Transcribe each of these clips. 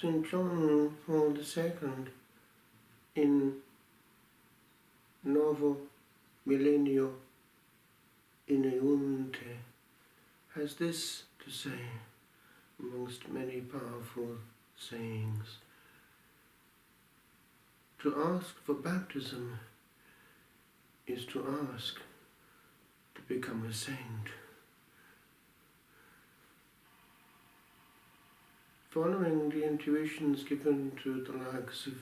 St. John Paul II in Novo Millennio Ineunte has this to say, amongst many powerful sayings. To ask for baptism is to ask to become a saint. Following the intuitions given to the likes of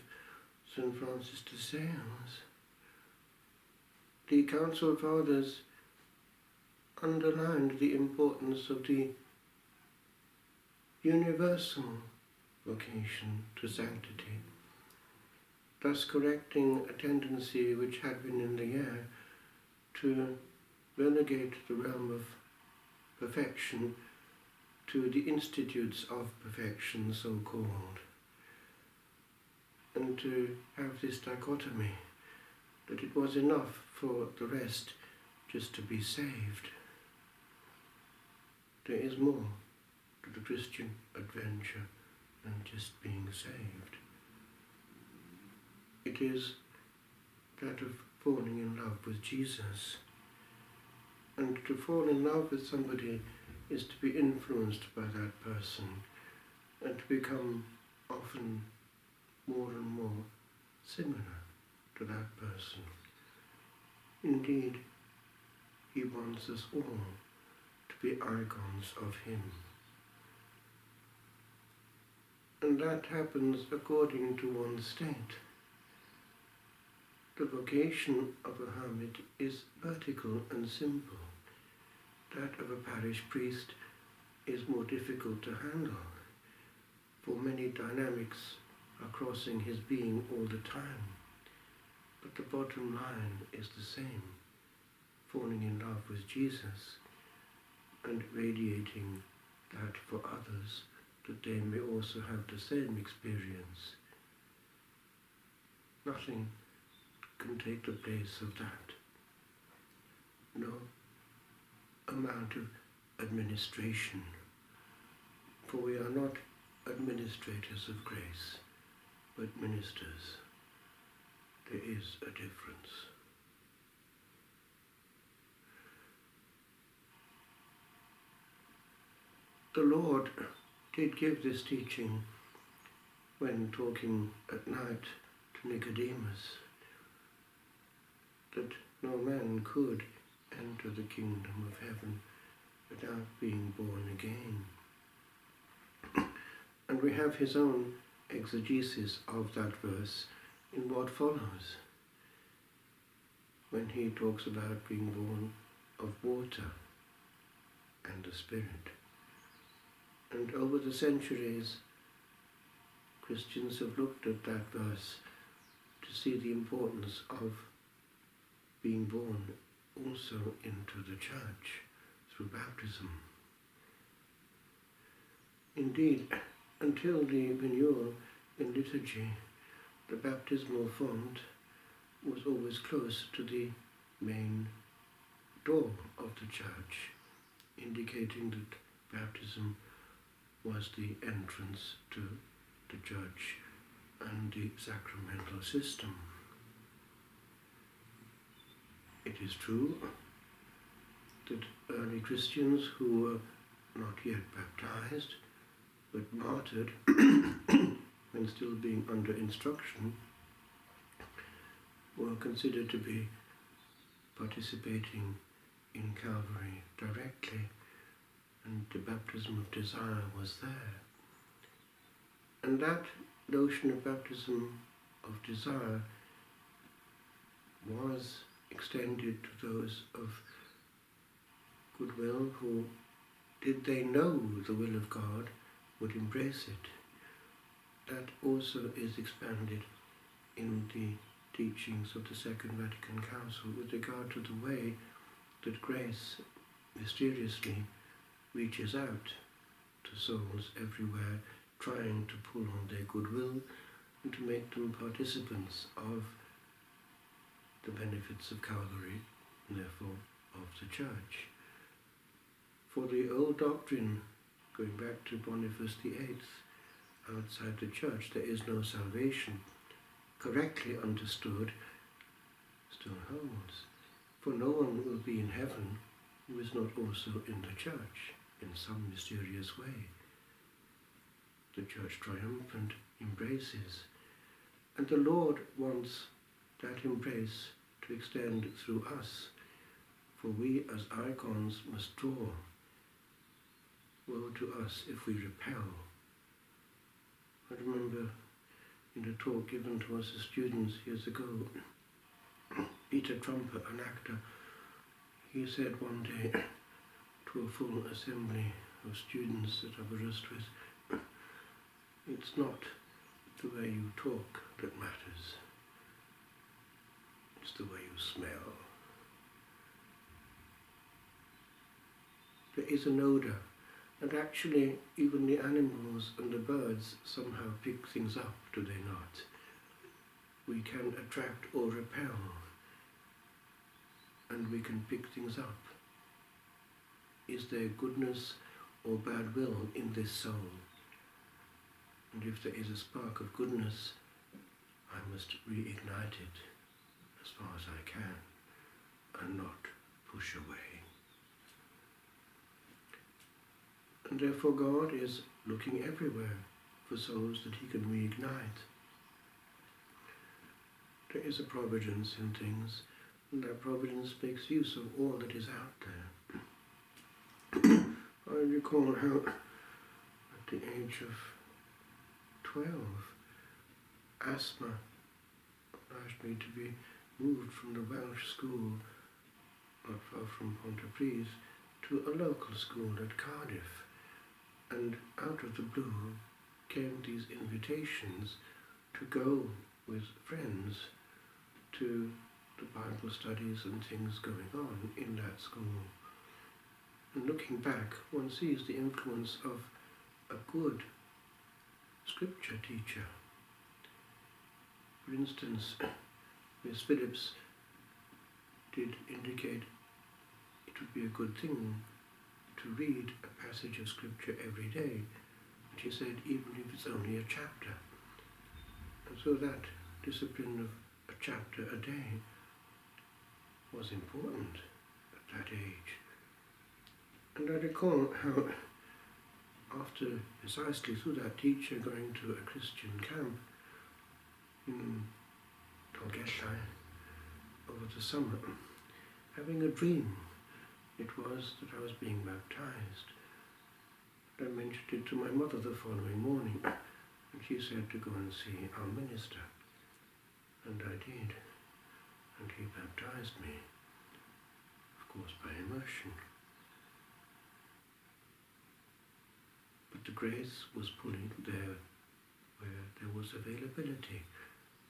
St. Francis de Sales, the Council Fathers underlined the importance of the universal vocation to sanctity, thus correcting a tendency which had been in the air to relegate the realm of perfection to the institutes of perfection, so-called, and to have this dichotomy that it was enough for the rest just to be saved. There is more to the Christian adventure than just being saved. It is that of falling in love with Jesus. And to fall in love with somebody is to be influenced by that person and to become often more and more similar to that person. Indeed, he wants us all to be icons of him. And that happens according to one's state. The vocation of a hermit is vertical and simple. That of a parish priest is more difficult to handle, for many dynamics are crossing his being all the time. But the bottom line is the same, falling in love with Jesus and radiating that for others, that they may also have the same experience. Nothing can take the place of that. No amount of administration, for we are not administrators of grace, but ministers. There is a difference. The Lord did give this teaching when talking at night to Nicodemus, that no man could enter the kingdom of heaven without being born again. And we have his own exegesis of that verse in what follows, when he talks about being born of water and the Spirit. And over the centuries, Christians have looked at that verse to see the importance of being born also into the church through baptism. Indeed, until the renewal in liturgy, the baptismal font was always close to the main door of the church, indicating that baptism was the entrance to the church and the sacramental system. It is true that early Christians who were not yet baptized, but martyred when still being under instruction, were considered to be participating in Calvary directly, and the baptism of desire was there. And that notion of baptism of desire was extended to those of goodwill who, did they know the will of God, would embrace it. That also is expanded in the teachings of the Second Vatican Council with regard to the way that grace mysteriously reaches out to souls everywhere, trying to pull on their goodwill and to make them participants of the benefits of Calvary, and therefore of the Church. For the old doctrine, going back to Boniface VIII, outside the church, there is no salvation, correctly understood, still holds. For no one will be in heaven who is not also in the church in some mysterious way. The church triumphant embraces, and the Lord wants that embrace to extend through us, for we as icons must draw. Woe to us if we repel. I remember in a talk given to us as students years ago, Peter Trumper, an actor, he said one day to a full assembly of students that I was with, it's not the way you talk that matters, it's the way you smell. There is an odour, and actually even the animals and the birds somehow pick things up, do they not? We can attract or repel, and we can pick things up. Is there goodness or bad will in this soul? And if there is a spark of goodness, I must reignite it as far as I can and not push away. And therefore God is looking everywhere for souls that he can reignite. There is a providence in things, and that providence makes use of all that is out there. I recall how at the age of 12, asthma obliged me to be moved from the Welsh school, not far from Pontypridd, to a local school at Cardiff. And out of the blue came these invitations to go with friends to the Bible studies and things going on in that school. And looking back, one sees the influence of a good scripture teacher. For instance, Miss Phillips did indicate it would be a good thing to read a passage of scripture every day. And she said, even if it's only a chapter. And so that discipline of a chapter a day was important at that age. And I recall how after precisely through that teacher going to a Christian camp in Dolgellau over the summer, having a dream. It was that I was being baptized. I mentioned it to my mother the following morning, and she said to go and see our minister. And I did, and he baptized me, of course by immersion. But the grace was pulling there where there was availability,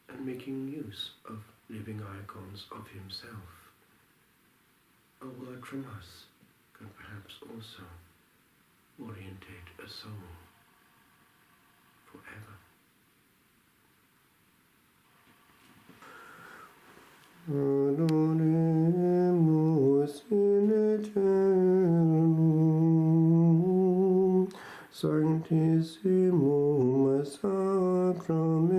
and making use of living icons of himself. A word from us can perhaps also orientate a soul forever. Adoremus in aeternum, sanctissimum sacramentum.